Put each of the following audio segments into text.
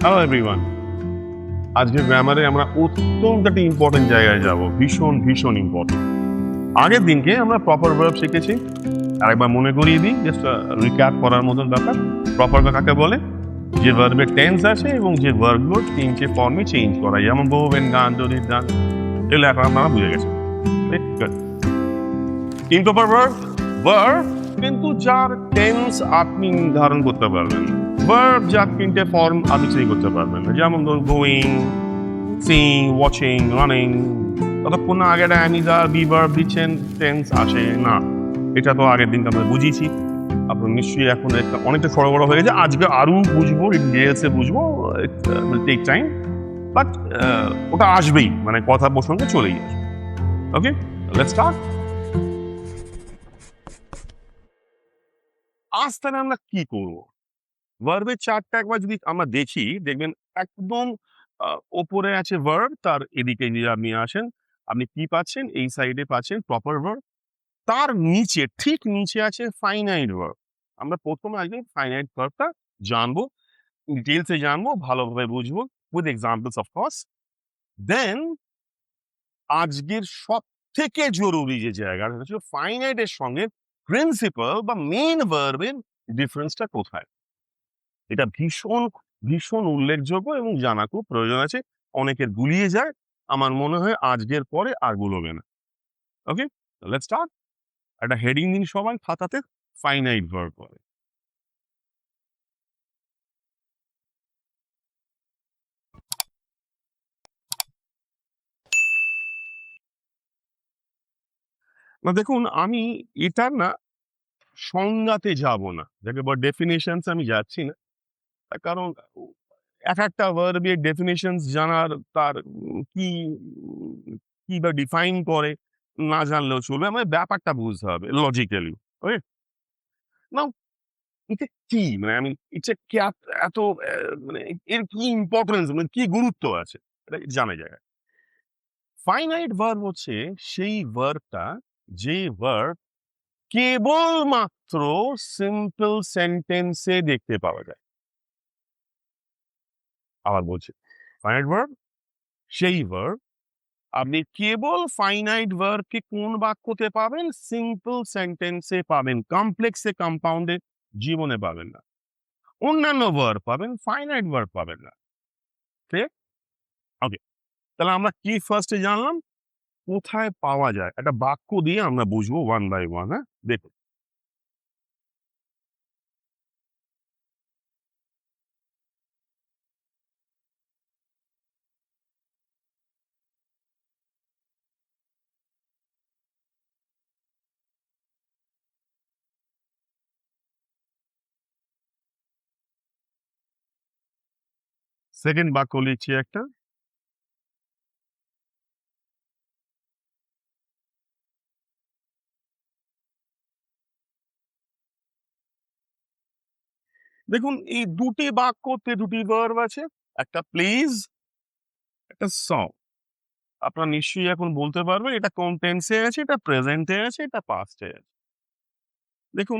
Hello everyone, আজকে গ্রামারে আমরা অত্যন্ত একটা ইম্পর্টেন্ট জায়গায় যাব, ভীষণ ভীষণ ইম্পর্টেন্ট। আগের দিনকে আমরা প্রপার ভার্ব শিখেছি, আরেকবার মনে করিয়ে দিই, জাস্ট রিক্যাপ করার মতন ব্যাপার। প্রপার ভার্ব কাকে বলে? যে ভার্বের টেন্স আছে এবং যে ভার্বগুলো তিনটে ফর্মে চেঞ্জ করা, যেমন বহুবেন, গান, যদি, গান, এগুলো এখন আপনারা বুঝে গেছেন। ইমপ্রপার ভার্ব ভার্ব কিন্তু যার টেন্স আপনি নির্ধারণ করতে পারবেন, ভার্ব যার তিনটে ফর্ম আপনি চেঞ্জ করতে পারবেন না, যেমন ধরুন গোয়িং, সিং, ওয়াচিং, রানিং। ততক্ষণ না আগে একটা বি ভার্ব দিচ্ছেন, টেন্স আসে না। এটা তো আগের দিনকে আমরা বুঝিয়েছি। আপনার নিশ্চয়ই এখন অনেকটা সরবরাহ হয়ে গেছে। আজকে আরও বুঝবো, ডিটেলসে বুঝবো, টেক টাইম, বাট ওটা আসবেই, মানে কথা প্রসঙ্গে চলেই আসবে। ওকে, লেটস স্টার্ট। আজ তাহলে আমরা কি করবো? ভার্বের চার্টটা একবার যদি আমরা দেখি, দেখবেন একদম ওপরে আছে ভার্ব, তার এদিকে যদি আপনি আসেন, আপনি কি পাচ্ছেন? এই সাইডে পাচ্ছেন প্রপার ভার্ব, তার নিচে, ঠিক নিচে আছে ফাইনাইট ভার্ব। আমরা প্রথমে আজকে ফাইনাইট ভার্বটা জানবো, ডিটেলসে জানবো, ভালোভাবে বুঝবো, উইথ এক্সাম্পলস অফ কোর্স। দেন আজকের সব থেকে জরুরি যে জায়গাটা হচ্ছে ফাইনাইটের সঙ্গে প্রিন্সিপাল বা মেইন ভার্বের ডিফারেন্সটা কোথায়। এটা ভীষণ ভীষণ উল্লেখযোগ্য এবং জানা খুব প্রয়োজন আছে। অনেকের গুলিয়ে যায়, আমার মনে হয় আজকের পরে আর গুলোবে না। ওকে, লেটস স্টার্ট। একটা হেডিং দিন সবাই খাতাতে, ফাইনাইট ভার্ব বলে। না দেখুন, আমি এটার না সংজ্ঞাতে যাব না, যাকে বলে ডেফিনেশনস, আমি যাচ্ছি না। তার কারণ এক একটা ভার্বের ডেফিনেশনস জানার, তার কি বা ডিফাইন করে না জানলেও চলবে, আমাদের ব্যাপারটা বুঝতে হবে লজিক্যালি। ওকে, নাও এটা কি, মানে আমি এটা কি এত মানে এর কি ইম্পর্টেন্স, মানে কি গুরুত্ব আছে, এটা জানা যায়। ফাইনাইট ভার্ব হচ্ছে সেই ভার্বটা, যে ভার্ব কেবলমাত্র সিম্পল সেন্টেন্সে দেখতে পাওয়া যায়। আবার বলছি, ফাইনাইট ভার্ব সেই ভার্ব আপনি কেবল ফাইনাইট ভার্বকে কোন বাক্যতে পাবেন? সিম্পল সেন্টেন্সে পাবেন, কমপ্লেক্সে, কম্পাউন্ডে জীবনে পাবেন না। অন্যান্য ভার্ব পাবেন, ফাইনাইট ভার্ব পাবেন না। ঠিক? ওকে, তাহলে আমরা কি ফার্স্টে জানলাম? কোথায় পাওয়া যায়, একটা বাক্য দিয়ে আমরা বুঝবো ওয়ান বাই ওয়ান। হ্যাঁ, দেখুন, সেকেন্ড বাক্য লিখছি একটা। দেখুন, এই দুটি বাক্যতে দুটি ভার্ব আছে, একটা প্লিজ, একটা সং। আপনারা নিশ্চয়ই এখন বলতে পারবেন এটা কোন টেন্সে আছে, এটা প্রেজেন্টে আছে, এটা পাস্টে আছে। দেখুন,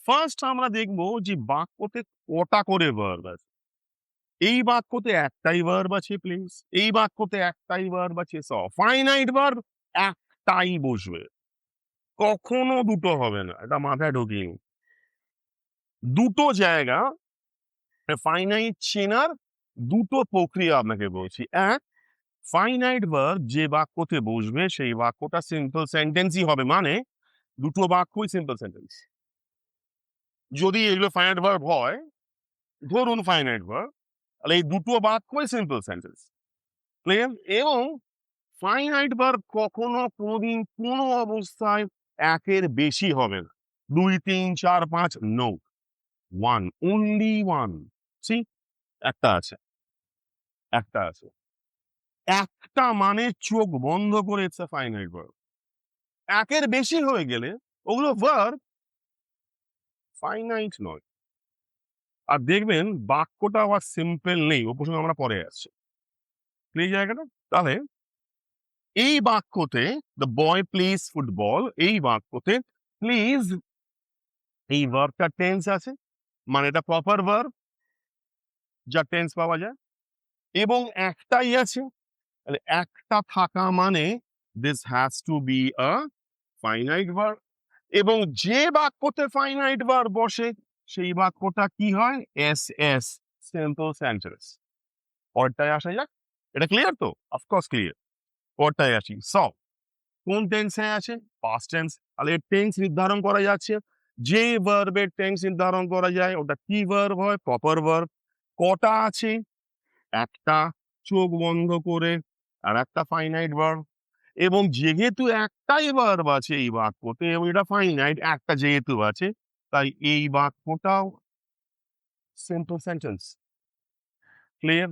ফার্স্ট আমরা দেখব যে বাক্যতে কটা করে ভার্ব আছে। এই বাক্যতে একটাই ভার্ব আছে প্লিজ, এই বাক্যতে একটাই ভার্ব আছে স। ফাইনাইট ভার্ব একটাই বসবে, কখনো দুটো হবে না, এটা মাথায় ঢুকিয়ে নিন। দুটো জায়গা ফাইনাইট চেনার দুটো প্রক্রিয়া আপনাকে বলছি। এক, ফাইনাইট ভার্ব যে বাক্যতে বসবে সেই বাক্যটা সিম্পল সেন্টেন্সই হবে, মানে দুটো বাক্যই সিম্পল সেন্টেন্স। যদি এগুলো ফাইনাইট ভার্ব হয়, ধরুন ফাইনাইট ভার্ব, তাহলে এই দুটো বাক্যই সিম্পল সেন্টেন্স। ক্লিয়ার? এবং ফাইনাইট ভার্ব কখনো কোনোদিন কোনো অবস্থায় একের বেশি হবে না। ২, ৩, ৪, ৫, no. One, only one. See, একটা আছে, একটা আছে। একটা মানে চোখ বন্ধ করে ইটস আ ফাইনাইট ভার্ব। একের বেশি হয়ে গেলে ওগুলো ভার্ব, ফাইনাইট নয়। আর দেখবেন বাক্যটা আবার সিম্পল নেই, ও প্রসঙ্গে আমরা পরে আসছি। এই জায়গাটা, তাহলে এই বাক্যতে দ্য বয় প্লেস ফুটবল, এই বাক্যতে প্লিজ, এই ভার্বটা টেন্স আছে, মানে এটা প্রপার ভার্ব। যা টেন্স পাওয়া যায়, এবং একটাই আছে, তাহলে একটা থাকা মানে this has to be a finite verb, এবং যে বাক্যতে ফাইনাইট ভার্ব বসে সেই বাক্যটা কি হয়? এস এস, সিম্পল সেন্টেন্স। পরেরটায় আসা যাক। এটা ক্লিয়ার তো? Of course clear. পরেরটায় আসি। কোন টেন্সে আছে? Past tense. তাহলে টেন্স নির্ধারণ করা যাচ্ছে, যে ভার্বের টেন্স নির্ধারণ করা যায় ওটা কি ভার্ব হয়? Proper verb. কটা আছে? একটা, চোখ বন্ধ করে, আর একটা ফাইনাইট ভার্ব। এবং যেহেতু একটাই ভার্ব আছে এই বাক্যতে এবং এটা ফাইনাইট, একটা যেহেতু আছে, তাই এই বাক্যটাও সিম্পল সেন্টেন্স। ক্লিয়ার?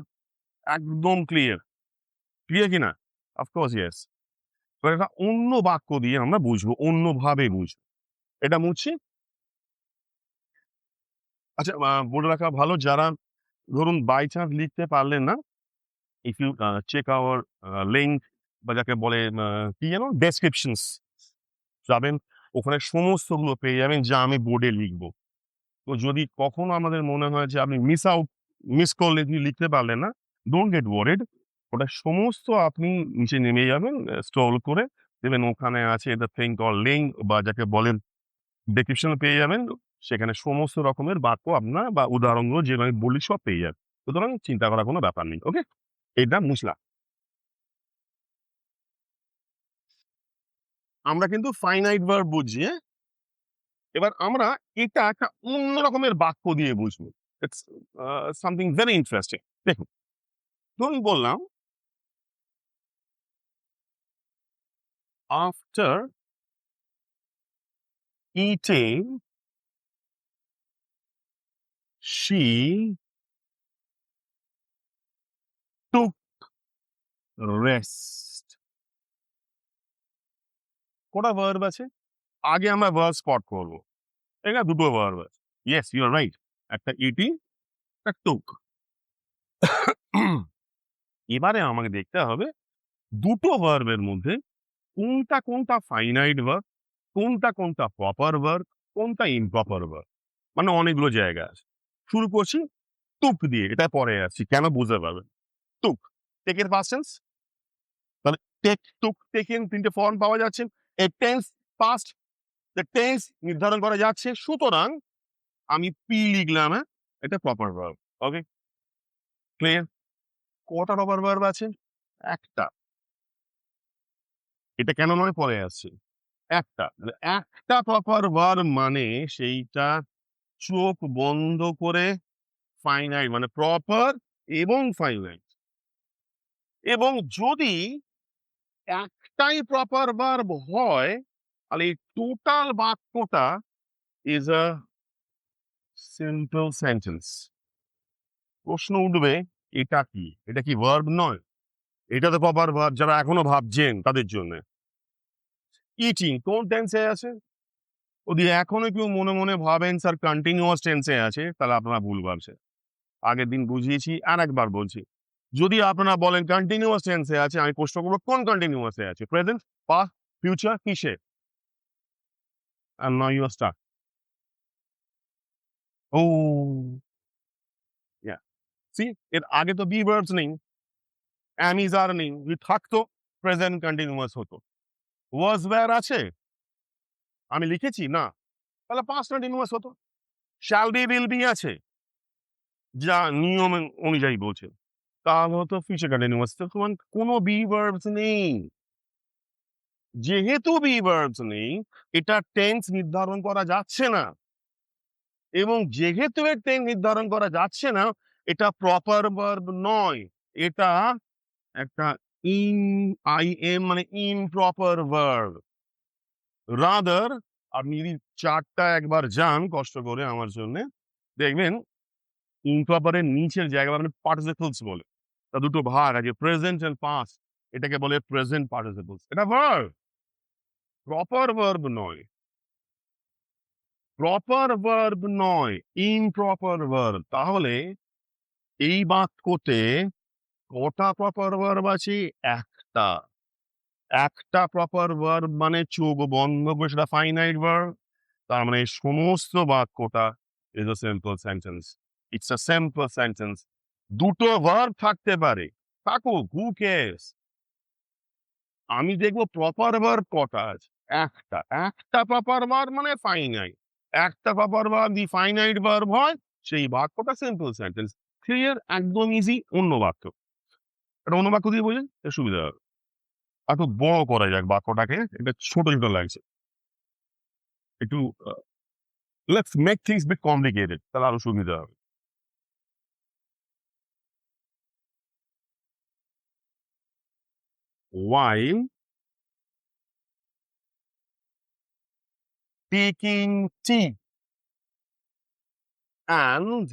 একদম ক্লিয়ার। ক্লিয়ার কিনা? Of course yes. এবার একটা অন্য বাক্য দিয়ে আমরা বুঝবো, অন্যভাবে বুঝবো। এটা মুছছি। আচ্ছা, বলে রাখা ভালো, যারা ধরুন বাই চান্স লিখতে পারলেন না, if you check our link, বা যাকে বলে কি যেন, ডেসক্রিপশনস যাবেন, ওখানে সমস্তগুলো পেয়ে যাবেন যা আমি বোর্ডে লিখবো। তো যদি কখনো আমাদের মনে হয় যে আপনি মিস করলে, আপনি লিখতে পারলেন না, ডোন্ট গেট ওয়ারিড। ওটা সমস্ত আপনি নিচে নেমে যাবেন, স্ক্রল করে দেখবেন ওখানে আছে দ্য থিং কল লিঙ্ক, বা যাকে বলেন ডেসক্রিপশন পেয়ে যাবেন। সেখানে সমস্ত রকমের বাক্য আপনার বা উদাহরণগুলো যে আমি বলি সব পেয়ে যাবেন। সুতরাং চিন্তা করার কোনো ব্যাপার নেই। ওকে, এটা মুছলাম। আমরা কিন্তু ফাইনাইট ভার্ব বুঝি, হ্যাঁ? এবার আমরা এটা একটা অন্য রকমের বাক্য দিয়ে বুঝবো। It's something very interesting. দেখুন, ধরুন বললাম, after eating she took rest. কটা ভার্ব আছে? আগে আমরা ভার্ব স্পট করবো। এখানে দুটো ভার্ব আছে। Yes, you are right. একটা ইটিং, একটা টুক। এবারে আমাকে দেখতে হবে দুটো ভার্বের মধ্যে কোনটা কোনটা ফাইনাইট ভার্ব, কোনটা কোনটা প্রপার ভার্ব, কোনটা ইমপ্রপার ভার্ব। মানে অনেকগুলো জায়গা আছে। শুরু করছি টুক দিয়ে, এটা পরে আসছি, কেন বুঝতে পারবেন। টুক, টেকের পাস্ট টেন্স। তাহলে টেক, টুক, টেকেন তিনটে ফর্ম পাওয়া যাচ্ছে। এর টেন্স পাস্ট, টেন্স নির্ধারণ করা যাচ্ছে, সুতরাং আমি পি লিখলাম, হ্যাঁ, এটা প্রপার ভার্ব। ওকে, ক্লিয়ার? কটা প্রপার ভার্ব আছে? একটা। এটা কেন নয় পরে আসছে। একটা, মানে একটা প্রপার ভার্ব মানে সেইটা চোখ বন্ধ করে ফাইনাইট, মানে প্রপার এবং ফাইনাইট। এবং যদি একটাই প্রপার ভার্ব হয়, তাহলে এই টোটাল বাক্যটা ইজ আ সিম্পল সেন্টেন্স। প্রশ্ন উঠবে, এটা কি? এটা কি ভার্ব নয়? এটা তো প্রপার ভার্ব, যারা এখনো ভাবছেন তাদের জন্য। ইটিং কোন টেন্সে আছে? যদি এখনো কেউ মনে মনে ভাবেন স্যার কন্টিনিউয়াস টেন্সে আছে, তাহলে আপনারা ভুল ভাবছেন। আগের দিন বুঝিয়েছি, আর একবার বলছি। যদি আপনারা বলেন কন্টিনিউয়াস টেন্সে আছে, আমি প্রশ্ন করবো কোন কন্টিনিউয়াসে আছে? প্রেজেন্ট, পাস্ট, ফিউচার, কিসে? And now you are stuck. Oh, yeah. See, এর আগে তো বি ভার্বস নেই, am is are নেই। যদি থাকতো প্রেজেন্ট কন্টিনিউয়াস হতো। ওয়াজ ওয়্যার আছে? আমি লিখেছি না, তাহলে পাস্ট কন্টিনিউয়াস হতো। শ্যাল বি উইল বি আছে, যা নিয়ম অনুযায়ী বলছে, তাহলে হতো ফিউচার কন্টিনিউয়াস। তখন কোনো বি ভার্বস নেই। যেহেতু বি ভার্বস নেই, এটা টেন্স নির্ধারণ করা যাচ্ছে না, এবং যেহেতু এর টেন্স নির্ধারণ করা যাচ্ছে না, এটা প্রপার ভার্ব নয়, এটা একটা ইন আই এম মানে ইমপ্রপার ভার্ব। রাদার, আপনি যদি চার্টটা একবার যান কষ্ট করে আমার জন্য, দেখবেন ইমপ্রপারের নিচের জায়গা মানে পার্টিসিপলস বলে, তা দুটো ভাগ আছে, প্রেজেন্ট এন্ড পাস্ট। এটাকে বলে প্রেজেন্ট পার্টিসিপলস। এটা ভার্ব, প্রপার ভার্ব নয়। প্রপার ভার্ব নয়, ইমপ্রপার ভার্ব। তাহলে এই বাক্যতে কটা প্রপার ভার্ব আছে? একটা। একটা প্রপার ভার্ব মানে চোখ বন্ধ করে, সেটা ফাইনাইট ভার্ব। তার মানে এই সমস্ত বাক্যটা is a simple sentence. It's a simple sentence. দুটো ভার্ব থাকতে পারে, থাকুক, হু কেয়ারস। আমি দেখবো প্রপার ভার্ব কটা আছে। একটা একটা প্রপার ভার্ব মানে ফাইনাইট। একটা প্রপার ভার্ব দি ফাইনাইট ভার্ব হয়, সেই বাক্যটা সিম্পল সেন্টেন্স। ক্লিয়ার, একদম ইজি। অন্য বাক্য, এটা অন্য বাক্য দিয়ে বোঝেন, এর সুবিধা হবে। একটু বড় করা যাক বাক্যটাকে, এটা ছোট ছোট লাগছে একটু। Let's make things bit complicated, তাহলে আরো সুবিধা হবে। While taking tea and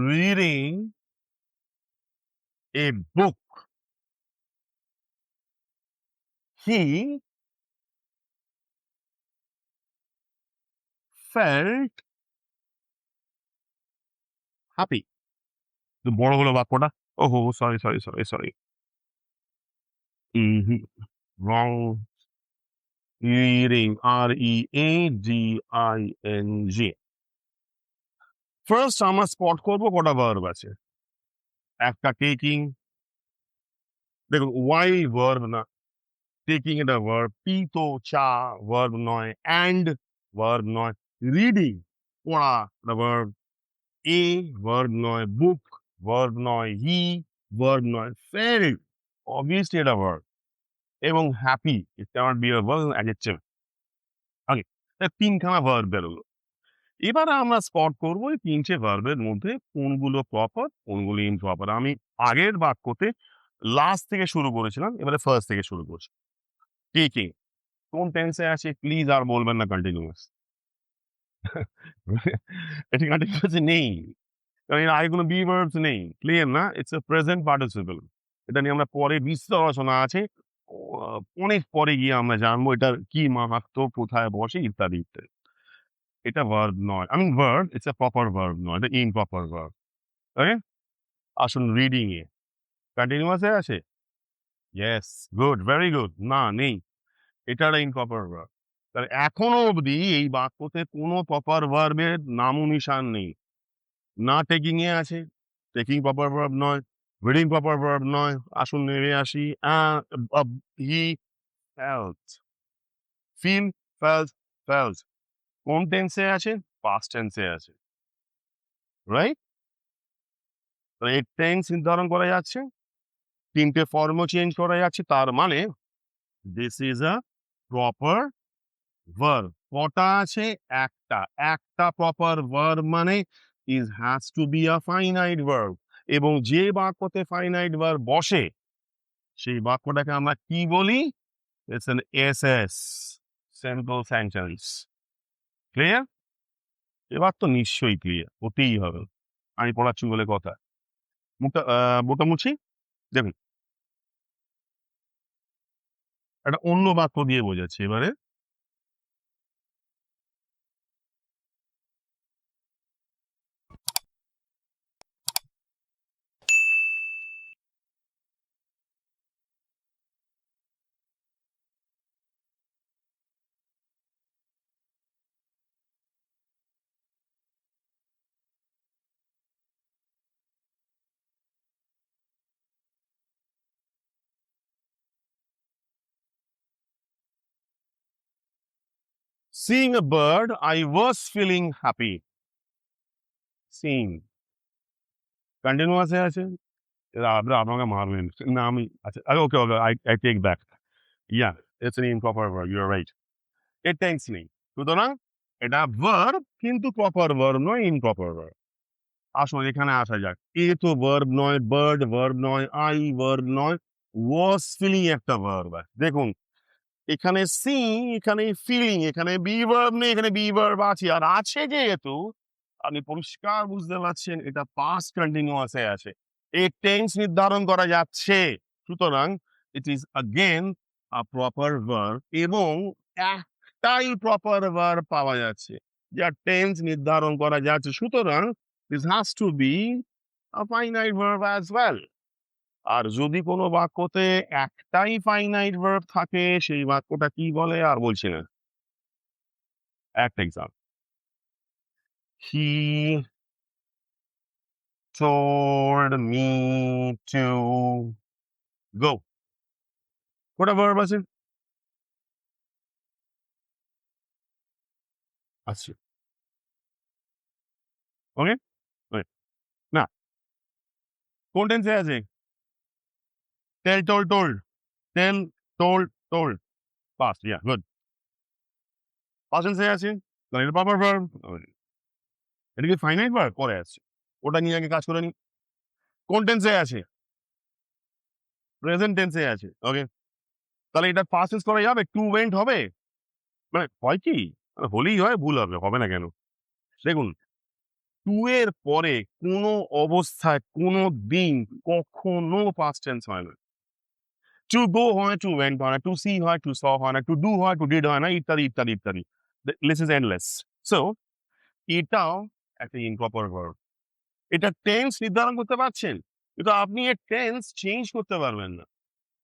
reading a book, he felt happy. তো বড় হলো বাক্যটা। ওহো, sorry sorry sorry sorry, wrong. Reading, READING। First আমরা স্পট করবো কটা ভার্ব আছে। একটা টেকিং, দেখুন ওয়াই ভার্ব না, টেকিং এটা ভার্ব, পি তো চা ভার্ব নয়, অ্যান্ড ভার্ব নয়, রিডিং পড়া এটা ভার্ব, এ ভার্ব নয়, বুক ভার্ব নয়, হি ভার্ব নয়, ফেল্ট অবভিয়াসলি এটা ভার্ব, এবং happy it cannot be a verb adjective. Okay, তিনখানা ভার্ব বেরোলো। এবারে আমরা স্পট করবো এই তিনটে ভার্বের মধ্যে কোনগুলো প্রপার, কোনগুলো ইমপ্রপার। আমি আগের বাক্যতে লাস্ট থেকে শুরু করেছিলাম, এবারে ফার্স্ট থেকে শুরু করছি। টেকিং কোন টেন্সে আছে প্লিজ আর বলবেন না কন্টিনিউয়াস। এটা কন্টিনিউয়াস নেই, কারণ এর আগে কোনো বি ভার্বস নেই। ক্লিয়ার না? It's a present participle. এটা নিয়ে আমরা পরে বিস্তর আলোচনা আছে, অনেক পরে গিয়ে আমরা জানবো এটার কি মাহাত্ম্য, কোথায় বসে, ইত্যাদি ইত্যাদি। এটা ভার্ব নয়, I mean verb, it's a proper verb নয়, এটা ইমপ্রপার ভার্ব। ওকে, আসুন রিডিং এ কন্টিনিউয়াস এ আছে। Yes, good, very good. না, নেই, এটা একটা ইমপ্রপার ভার্ব। তাহলে এখনো অবধি এই বাক্যতে কোনো প্রপার ভার্বের নামও নিশান নেই। না টেকিং এ আছে, টেকিং প্রপার ভার্ব নয়, রিডিং প্রপার ভার্ব নয়। আসুন নেমে আসি। He felt, feel, felt, felt কোন টেন্সে আছে? পাস্ট টেন্সে আছে, রাইট? এর টেন্স নির্ধারণ করা যাচ্ছে, তিনটে ফর্মও চেঞ্জ করা যাচ্ছে, তার মানে this is a proper verb. কটা আছে? একটা। একটা প্রপার ভার্ব মানে is has to be a finite verb, এবং যে বাক্যতে ফাইনাইট ভার্ব বসে সেই বাক্যটাকে আমরা কি বলি? It's an SS, simple sentence. Clear? এবার তো নিশ্চয়ই ক্লিয়ার, হতেই হবে, আমি পড়াচ্ছি বলে কথা। মুখটা বোটা মুছি। দেখুন, একটা অন্য বাক্য দিয়ে বোঝাচ্ছি এবারে। Seeing a bird, I was feeling happy. Seeing কন্টিনিউয়াসে আছে, আপনাকে মারবেন না আমি। আচ্ছা, okay okay, I take back. Yeah, it's an improper verb, you are right. এর টেন্স নেই, সুতরাং এটা ভার্ব কিন্তু প্রপার ভার্ব নয়, ইমপ্রপার ভার্ব। আসুন এখানে আসা যাক। এ তো ভার্ব নয়, বার্ড ভার্ব নয়, আই ভার্ব নয়, ওয়াজ ফিলিং একটা ভার্ব আছে। দেখুন এখানে সি, এখানে ফিলিং, এখানে বি ভার্ব নেই, এখানে বি ভার্ব আছে। আর আছে যেহেতু আপনি পরিষ্কার বুঝতে পারছেন এটা পাস্ট কন্টিনিউয়াসে আছে, এর টেন্স নির্ধারণ করা যাচ্ছে, সুতরাং it is again a proper verb, এবং একটাই প্রপার ভার্ব পাওয়া যাচ্ছে যার টেন্স নির্ধারণ করা যাচ্ছে, সুতরাং this has to be a finite verb as well. আর যদি কোনো বাক্যতে একটাই ফাইনাইট ভার্ব থাকে সেই বাক্যটা কি বলে আর বলছি না। একটা example, he told me to go. কটা verb আছে? আছে। ওকে? ওকে। না, কোন টেন্সে আছে? tell, told. tell, told. Past, yeah, good. Past tense এ আছে? তাহলে এটা proper verb. এটা কি finite verb? পরে আসছে। ওটা নিয়ে আগে কাজ করে নিই। কোন টেন্সে আছে? প্রেজেন্ট টেন্সে আছে। ওকে? তাহলে এটা past tense করা যাবে? to went হবে? মানে হয় কি? হলেই হয়, ভুল হবে না কেন? দেখুন, to এর পরে কোনো অবস্থায় কোনো দিন কখনো past tense হয় না। to go হয়, to went হয় না, to see হয়, to saw হয় না, to do হয়, to did হয় না, ইত্যাদি, ইত্যাদি, ইত্যাদি। The list is endless. So, এটাও একটা improper verb. এটা টেন্স নির্ধারণ করতে পারছেন? কিন্তু আপনি এর টেন্স চেঞ্জ করতে পারবেন না।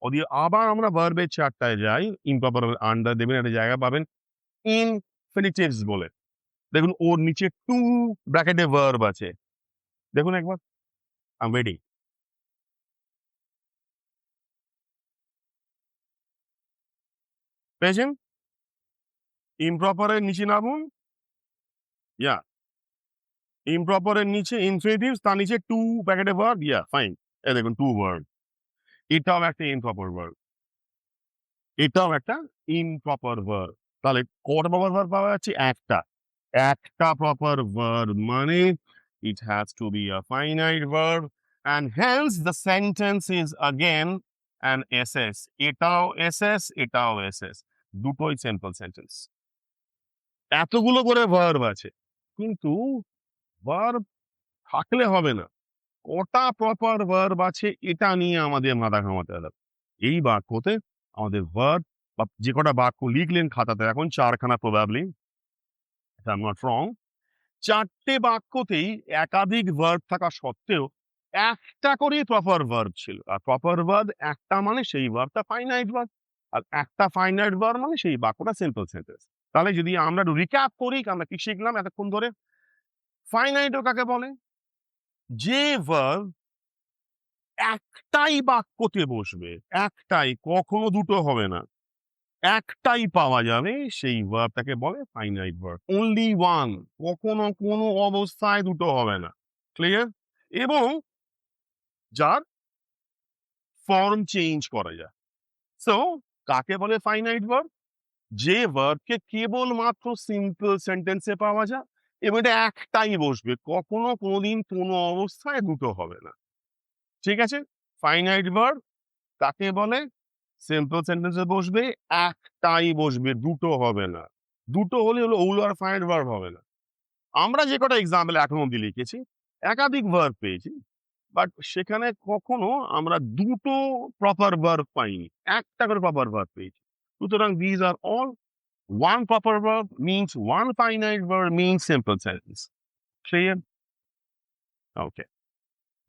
ওদিকে আবার আমরা ভার্বের চার্টটায় যাই, ইমপ্রপার আন্ডার দেবেন, একটা জায়গা পাবেন ইনফিনিটিভস বলে। দেখুন ওর নিচে টু ব্র্যাকেটে ভার্ব আছে। দেখুন একবার, আই এম ওয়েটিং। পেয়েছেন? ইমপ্রপারের নিচে নামুন, ইয়া ইমপ্রপারের নিচে ইনফিনিটিভস, তার নিচে টু ব্র্যাকেটে ভার্ব, ইয়া ফাইন। এই দেখুন টু ভার্ব, এটাও একটা ইমপ্রপার ভার্ব, এটাও একটা ইমপ্রপার ভার্ব। তাহলে কটা প্রপার ভার্ব পাওয়া যাচ্ছে? একটা। একটা প্রপার ভার্ব মানে it has to be a finite verb and hence the sentence is again an SS. এটাও SS, এটাও SS, দুটোই simple sentence। এতগুলো করে ভার্ব আছে, কিন্তু ভার্ব থাকলে হবে না, কটা প্রপার ভার্ব আছে এটা নিয়ে আমাদের মাথা ঘামাতে হবে। এই বাক্যতে আমাদের ভার্ব বা যে কটা বাক্য লিখলেন খাতাতে, এখন চারখানা probably, I am not wrong, চারটে বাক্যতেই একাধিক ভার্ব থাকা সত্ত্বেও একটা করেই প্রপার ভার্ব ছিল। আর প্রপার ভার্ব একটা মানে সেই ভার্বটা ফাইনাইট ভার্ব, আর একটা ফাইনাইট ভার্ব মানে সেই বাক্যটা সিম্পল সেন্টেন্স। তাহলে যদি আমরা রিক্যাপ করি, আমরা কি শিখলাম এতক্ষণ ধরে? ফাইনাইট কাকে বলে? যে ভার্ব একটাই বাক্যতে বসবে, একটাই, কখনো দুটো হবে না, একটাই পাওয়া যাবে, সেই ভার্বটাকে বলে ফাইনাইট ভার্ব। অনলি ওয়ান, কখনো কোনো অবস্থায় দুটো হবে না। ক্লিয়ার? এবং যার ফর্ম চেঞ্জ করা যায়। সো কাকে বলে ফাইনাইট ভার্ব? যে ভার্বকে কেবলমাত্র সিম্পল সেন্টেন্সে পাওয়া যায় এবং এটা একটাই বসবে, কখনো কোনোদিন কোনো অবস্থায় দুটো হবে না। ঠিক আছে? ফাইনাইট ভার্ব কাকে বলে? সিম্পল সেন্টেন্সে বসবে, একটাই বসবে, দুটো হবে না। দুটো হলে হলো ওগুলো ফাইনাইট ভার্ব হবে না। আমরা যে কটা এক্সাম্পল এখন অব্দি লিখেছি, একাধিক ভার্ব পেয়েছি, বাট সেখানে কখনো আমরা দুটো প্রপার ভার্ব পাইনি, একটা করে প্রপার ভার্ব পেয়েছি। সুতরাং these are all one proper verb means one finite verb means simple sentence. Clear? Okay,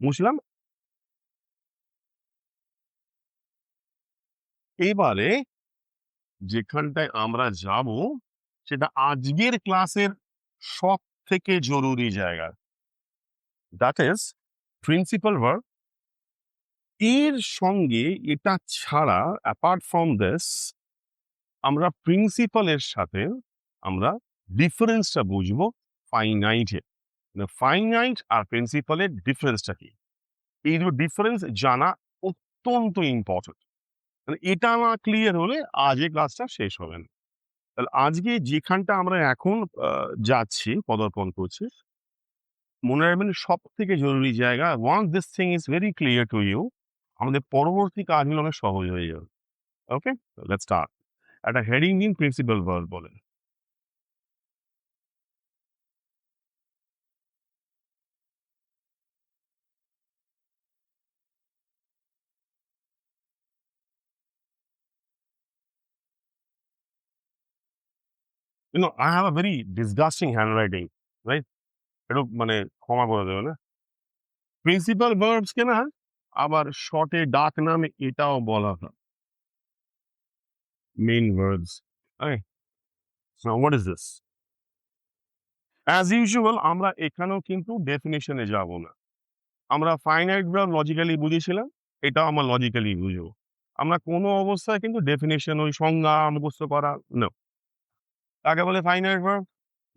বুঝলাম। এবারে যেখানটায় আমরা যাব সেটা আজকের ক্লাসের সব থেকে জরুরি জায়গা, দ্যাট ইজ প্রিন্সিপাল ভার্ব। এর সঙ্গে এটা ছাড়া, অ্যাপার্ট ফ্রম দিস, আমরা প্রিন্সিপালের সাথে আমরা ডিফারেন্সটা বুঝবো ফাইনাইটের। ফাইনাইট আর প্রিন্সিপালের ডিফারেন্সটা কি, এই দুটো ডিফারেন্স জানা অত্যন্ত ইম্পর্টেন্ট। এটা না ক্লিয়ার হলে আজকে ক্লাসটা শেষ হবে না। তাহলে আজকে যেখানটা আমরা এখন যাচ্ছি, পদার্পণ করছি, মনে রাখবেন সব থেকে জরুরি জায়গা, once this thing is very clear to you, আমাদের পরবর্তী কাজগুলো অনেক সহজ হয়ে যাবে। Okay, let's start. একটা হেডিং দিন, প্রিন্সিপাল ভার্ব বলেন। I have a very disgusting handwriting, right? একটু মানে ক্ষমা করে দেবে না? প্রিন্সিপাল ভার্বস কে না আবার শর্টে ডাক নামে এটাও বলা হয় main verbs. Okay, now what is this? As usual আমরা এখানেও কিন্তু ডেফিনিশনে যাব না, আমরা ফাইনাইট ভার্ব লজিক্যালি বুঝেছিলাম, এটাও আমরা লজিক্যালি বুঝবো। আমরা কোনো অবস্থায় কিন্তু ডেফিনিশন ওই সংজ্ঞা মুখস্থ করা না। তাকে বলে ফাইনাইট ভার্ব,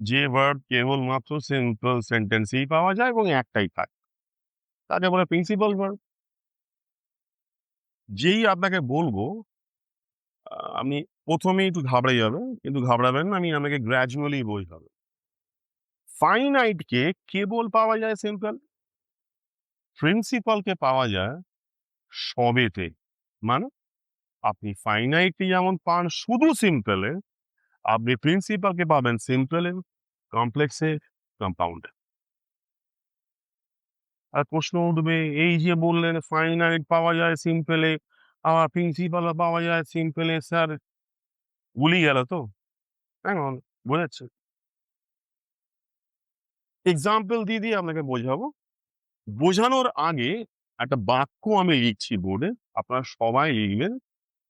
যে ভার্ব কেবলমাত্র সিম্পল সেন্টেন্সেই পাওয়া যায় এবং একটাই থাকে, তাকে বলে প্রিন্সিপাল ভার্ব। যেই আপনাকে বলবো, আপনি প্রথমেই একটু ঘাবড়ে যাবেন, কিন্তু ঘাবড়াবেন না, আমি আমাকে গ্র্যাজুয়ালি বোঝাবো। ফাইনাইটকে কেবল পাওয়া যায় সিম্পল, প্রিন্সিপালকে পাওয়া যায় সবেতে। মানে আপনি ফাইনাইটকে যেমন পান শুধু সিম্পলে, আপনি প্রিন্সিপালকে পাবেন সিম্পলে, কমপ্লেক্সে, কম্পাউন্ডে। আর প্রশ্ন উঠবে, এই যে বললেন ফাইনাইট পাওয়া যায় সিম্পলে, আবার প্রিন্সিপাল পাওয়া যায় সিম্পলে, স্যার গুলি গেল তো? এখন বোঝাচ্ছে, এক্সাম্পল দিয়ে আপনাকে বোঝাবো। বোঝানোর আগে একটা বাক্য আমি লিখছি বোর্ডে, আপনারা সবাই লিখবেন।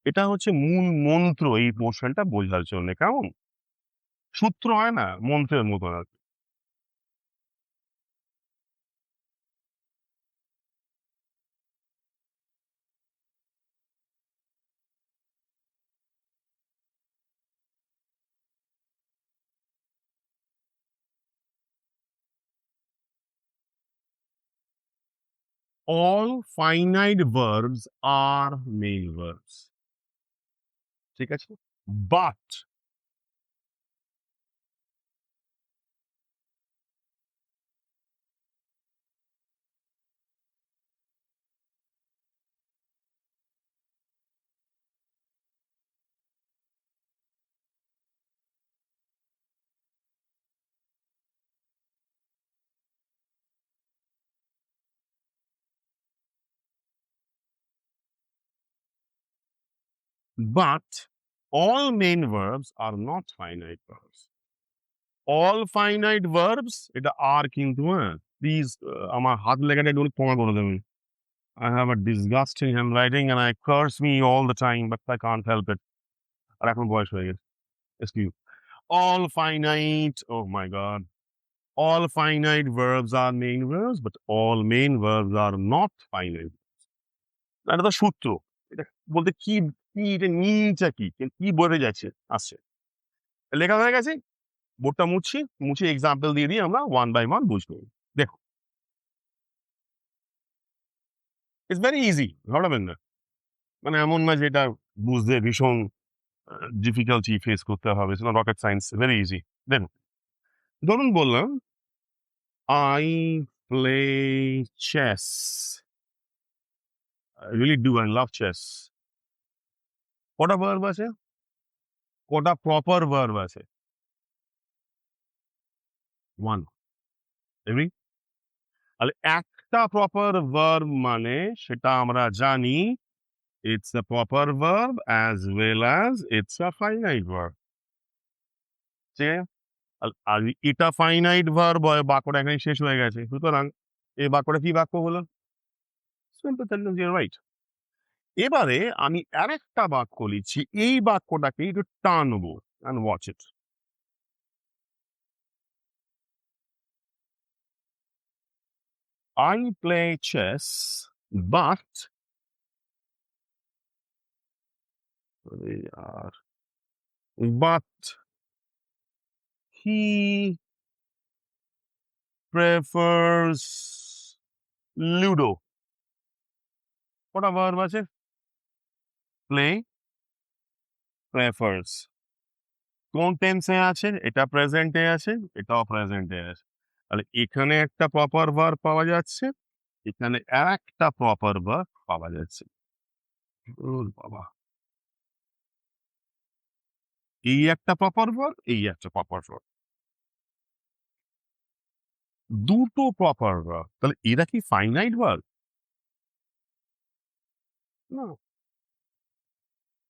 এটা হচ্ছে মূল মন্ত্র এই পোর্শনটা বোঝার জন্য, কেমন? সূত্র হয় না, মন্ত্রের মতো আর কি। All finite verbs are main verbs, ঠিক আছে? But all main verbs are not finite verbs. All finite verbs, এটা আর কিন্তু, হ্যাঁ প্লিজ, আমার হাত লেখাটা একটু ক্ষমা করে দেবেন। I have a disgusting handwriting and I curse me all the time, but I can't help it. আর এখন বয়স হয়ে গেছে। Excuse. All finite, oh my God. All finite verbs are main verbs, but all main verbs are not finite. এটা তো সূত্র। এটা বলতে কি, কি এটা নিচা কি, কি বোঝাতে যাচ্ছে আসছে। লেখা হয়ে গেছে, বোর্ডটা মুছছি, মুছে এক্সাম্পল দিয়ে আমরা ওয়ান বাই ওয়ান বুঝবো। দেখো, ইটস ভেরি ইজি, ঘাবড়াবেন না। মানে এমন না যে এটা বুঝতে ভীষণ ডিফিকাল্টি ফেস করতে হবে, রকেট সায়েন্স, ভেরি ইজি। দেখুন, ধরুন বললাম I play chess, I really do, I love chess. কটা ভার্ব আছে? কটা প্রপার ভার্ব আছে? ওয়ান। এভরি, তাহলে একটা প্রপার ভার্ব মানে সেটা আমরা জানি, it's a proper verb as well as it's a finite verb. ঠিক আছে? আর এটা ফাইনাইট ভার্ব হয়, বাক্যটা এখানে শেষ হয়ে গেছে। সুতরাং এই বাক্যটা কি বাক্য হলো? Simple sentence, you are right. এবারে আমি আরেকটা বাক্য লিখছি, এই বাক্যটাকে একটু টানবো, and watch it. I play chess, but but he prefers Ludo. কটা ভার্ব আছে? Play, prefers. কোন টেন্সে আছে? এটা প্রেজেন্টে আছে, এটাও প্রেজেন্টে আছে। তাহলে এখানে একটা প্রপার ভার্ব পাওয়া যাচ্ছে, এখানে আরেকটা প্রপার ভার্ব পাওয়া যাচ্ছে। ওরে বাবা! এই একটা প্রপার ভার্ব, এই একটা প্রপার ভার্ব। দুটো প্রপার ভার্ব। তাহলে এরা কি ফাইনাইট ভার্ব? না।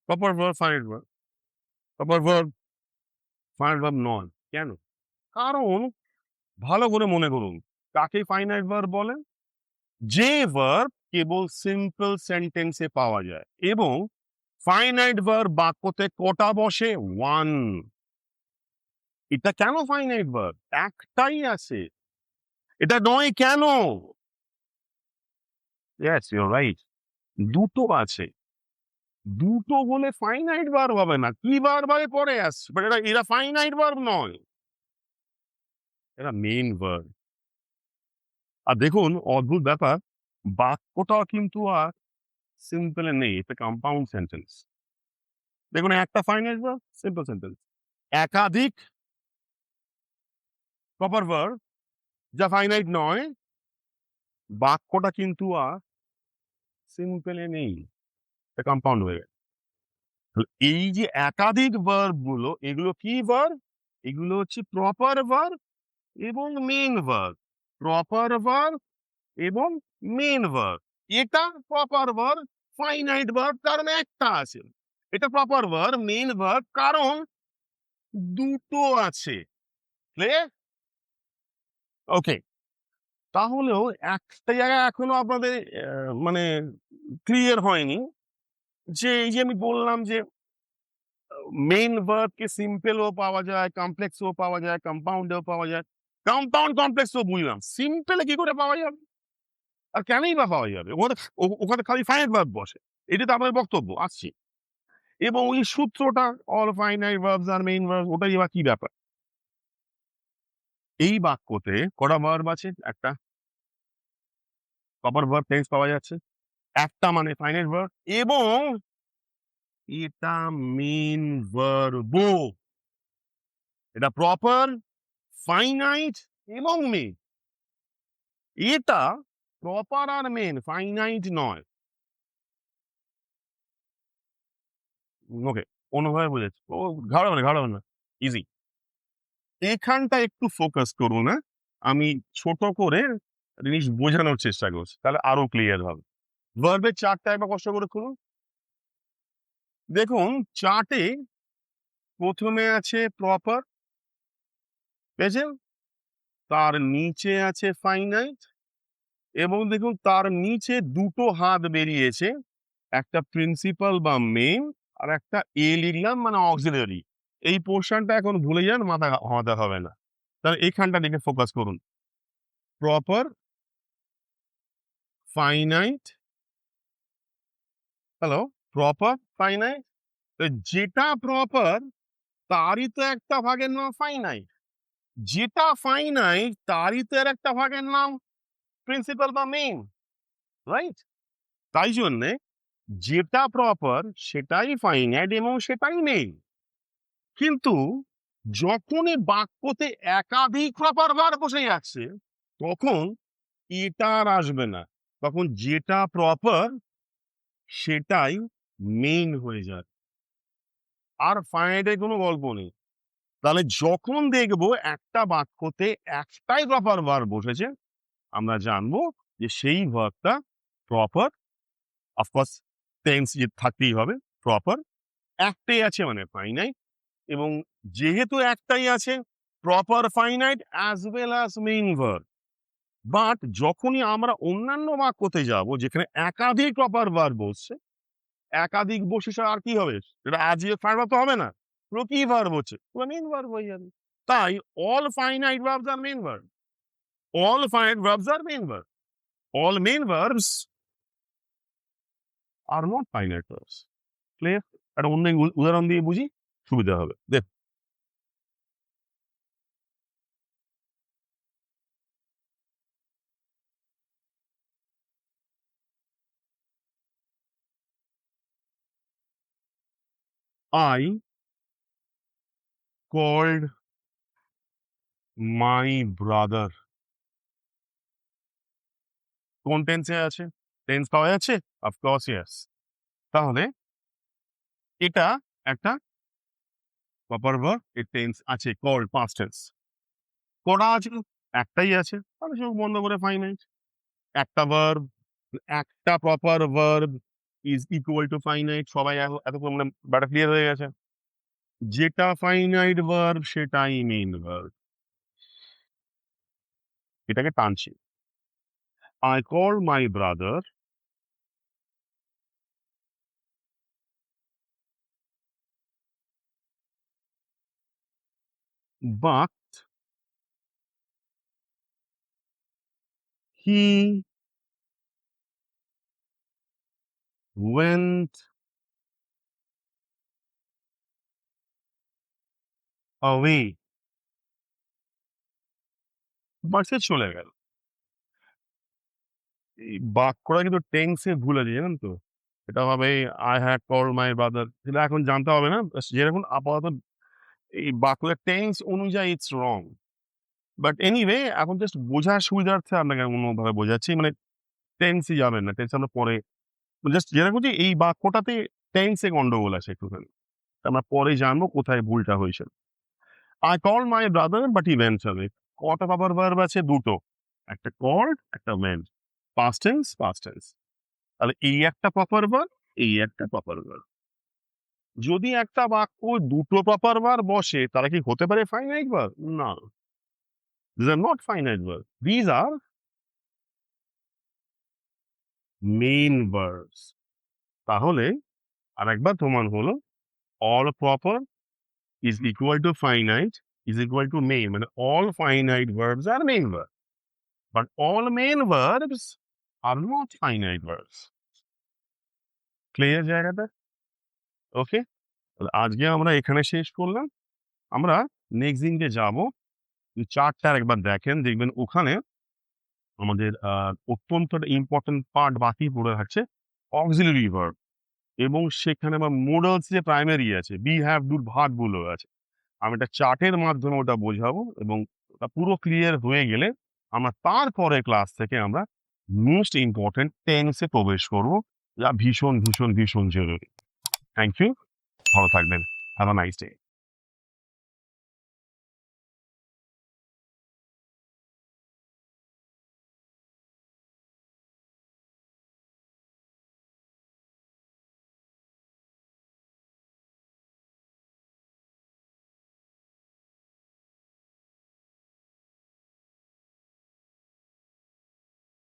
Proper verb finite verb. Proper verb finite verb নয়। কেন? কারণ ভালো করে মনে করুন, কাকে ফাইনাইট ভার্ব বলে? যে ভার্ব কেবল সিম্পল সেন্টেন্সে পাওয়া যায় এবং ফাইনাইট ভার্ব বাক্যতে কটা বসে? ওয়ান। এটা কেন ফাইনাইট ভার্ব? একটাই আছে। এটা নয় কেন? Yes, you are right. দুটো আছে। দুটো বলে ফাইনাইট ভার্ব হবে না। কি ভার্ব আগে পরে আসছে। বাট এরা ফাইনাইট ভার্ব নয়। এরা মেইন ভার্ব। আর দেখুন অদ্ভুত ব্যাপার, বাক্যটাও কিন্তু আর সিম্পল এ নেই। এটা কম্পাউন্ড সেন্টেন্স। দেখুন একটা ফাইনাইট ভার্ব, সিম্পল সেন্টেন্স। একাধিক প্রপার ভার্ব যা ফাইনাইট নয়, বাক্যটা কিন্তু আর সিম্পল এ নেই। এটা কম্পাউন্ড হয়ে গেছে। তাহলে এই যে একাধিক ভার্ব গুলো, এগুলো কি ভার্ব? এগুলো হচ্ছে প্রপার ভার্ব এবং মেইন ভার্ব। প্রপার ভার্ব এবং মেইন ভার্ব। এটা প্রপার ভার্ব, ফাইনাইট ভার্ব কারণ একটা আছে। এটা প্রপার ভার্ব, মেইন ভার্ব কারণ দুটো আছে। ক্লিয়ার? ওকে। তাহলেও একটা জায়গায় এখনো আপনাদের মানে ক্লিয়ার হয়নি, যে এই যে আমি বললাম যে মেইন ভার্বকে সিম্পলও পাওয়া যায়, কমপ্লেক্সও পাওয়া যায়, কম্পাউন্ডেও পাওয়া যায়। কম্পাউন্ড কমপ্লেক্সও বুঝলাম, সিম্পলে কি করে পাওয়া যাবে? আর কেনই বা পাওয়া যাবে? ওখানে খালি ফাইনাইট ভার্ব বসে। এটা তো আপনাদের বক্তব্য, আসছি। এবং ওই সূত্রটা all finite verbs are main verb, ওটাই বা কি ব্যাপার? এই বাক্যতে কটা ভার্ব আছে? একটা। প্রপার ভার্ব টেন্স পাওয়া যাচ্ছে। একটা মানে ফাইনাইট ভার্ব এবং এটা মেইন ভার্বও। এটা প্রপার, ফাইনাইট এবং মেইন। এটা প্রপার আর মেইন, ফাইনাইট নয়। ওকে, কোনোভাবে বুঝেছি। ও ঘাড়াবে না, ঘাড়াবে না। ইজি। এখানটা একটু ফোকাস করুন, হ্যাঁ? আমি ছোট করে জিনিস বোঝানোর চেষ্টা করছি, তাহলে আরো ক্লিয়ার হবে। ভার্বের চার্টটা একবার কষ্ট করে খুলুন। দেখুন চার্টে প্রথমে আছে প্রপার, পেয়েছেন? তার নিচে আছে ফাইনাইট এবং দেখুন তার নিচে দুটো হাত বেরিয়েছে, একটা প্রিন্সিপাল বা মেইন আর একটা এ লিখলাম মানে অক্সিলারি। এই পোর্শনটা এখন ভুলে যান, মাথা ঘামাতে হবে না। তাহলে এইখানটা দিকে ফোকাস করুন। Proper, finite, hello, proper, finite. যেটা প্রপার তারই তো একটা ভাগের নাম ফাইনাইট। যেটা ফাইনাইট তারই তো এর একটা ভাগের নাম প্রিন্সিপাল বা মেইন, রাইট? তাই জন্যে যেটা প্রপার সেটাই ফাইনাইট এবং সেটাই মেইন। কিন্তু যখনই বাক্যতে একাধিক প্রপার ভার্ব বসে যাচ্ছে, তখন এটা আর আসবে না। তখন যেটা প্রপার সেটাই মেইন হয়ে যায়। আর ফাইনাইটের কোনো গল্প নেই। তাহলে যখন দেখবো একটা বাক্যতে একটাই প্রপার ভার্ব বসেছে, আমরা জানবো যে সেই ভার্বটা প্রপার। অফকোর্স টেন্স যে থাকতেই হবে, প্রপার। একটাই আছে মানে ফাইনাইট, এবং যেহেতু একটাই আছে, proper, finite as well as main verb. But যখনই আমরা অন্যান্য বাক্যতে যাব যেখানে একাধিক প্রপার ভার্ব বসছে, একাধিক বসে আর কি হবে? এটা অ্যাডজেক্টিভ ভার্ব তো হবে না, পুরো কি ভার্ব হচ্ছে? পুরো মেইন ভার্ব হয়ে যাবে। তাই all finite verbs are main verb. All finite verbs are main verb. All main verbs are not finite verbs. Clear? একটা অন্য উদাহরণ দিয়ে বুঝি, সুবিধা হবে। দেখ, আই কল্ড মাই ব্রাদার। কোন টেন্সে আছে? টেন্স পাওয়া যাচ্ছে? Of course yes. তাহলে এটা একটা প্রপার ভার্ব, এর টেন্স আছে কল্ড, পাস্ট টেন্স। কটা আছে? একটাই আছে, তাহলে চোখ বন্ধ করে ফাইনাইট। একটা ভার্ব, একটা proper verb is equal to finite. সবাই এতক্ষণ মানে ব্যাপারটা ক্লিয়ার হয়ে গেছে। যেটা ফাইনাইট ভার্ব সেটাই মেইন ভার্ব। এটাকে টানছি। I call my brother, but he went away ভার্সে চলে গেল। এই বাক্যটা কিন্তু টেন্সে ভুল আছে জানেন তো? এটা হবে I had called my brother যেটা এখন জানতে হবে না। যেরকম আপাতত এই বাক্যের টেন্স অনুযায়ী ইটস রং। বাট এনিওয়ে এখন জাস্ট বোঝার সুবিধার্থে আপনাকে অন্যভাবে বোঝাচ্ছি। মানে টেন্সে যাবেন না। টেন্স আমরা পরে জাস্ট জেনে রাখুন যে এই বাক্যটাতে টেন্সে গন্ডগোল আছে একটুখানি। আমরা পরে জানবো কোথায় ভুলটা হয়েছে। I called my brother but he went away. কটা প্রপার ভার্ব আছে? দুটো। একটা called, একটা went. Past tense, past tense. তাহলে এই একটা প্রপার ভার্ব, এই একটা প্রপার ভার্ব। যদি একটা বাক্য দুটো প্রপার ভার্ব বসে তারা কি হতে পারে ফাইনাইট ভার্ব? না। These are not finite verbs. These are main verbs. তাহলে আরেকবার প্রমাণ হলো all proper is equal to finite is equal to main. মানে all finite verbs are main verbs. But all main verbs are not finite verbs. Clear জায়গাটা? ওকে? আজকে আমরা এখানে শেষ করলাম। আমরা নেক্সট দিনকে যাবো। চার্টটা একবার দেখেন, দেখবেন ওখানে আমাদের অত্যন্ত ইম্পর্টেন্ট পার্ট বাকি পড়ে থাকছে অক্সিলারি ভার্ব এবং সেখানে আবার মোডালস যে প্রাইমারি আছে বি হ্যাভ ডুর ভার্বগুলো আছে। আমি একটা চার্টের মাধ্যমে ওটা বোঝাবো এবং ওটা পুরো ক্লিয়ার হয়ে গেলে আমরা তারপরে ক্লাস থেকে আমরা মোস্ট ইম্পর্টেন্ট টেন্সে প্রবেশ করব, যা ভীষণ ভীষণ ভীষণ জরুরি। থ্যাংক ইউ, ভালো থাকবেন, হ্যাভ আ নাইস ডে।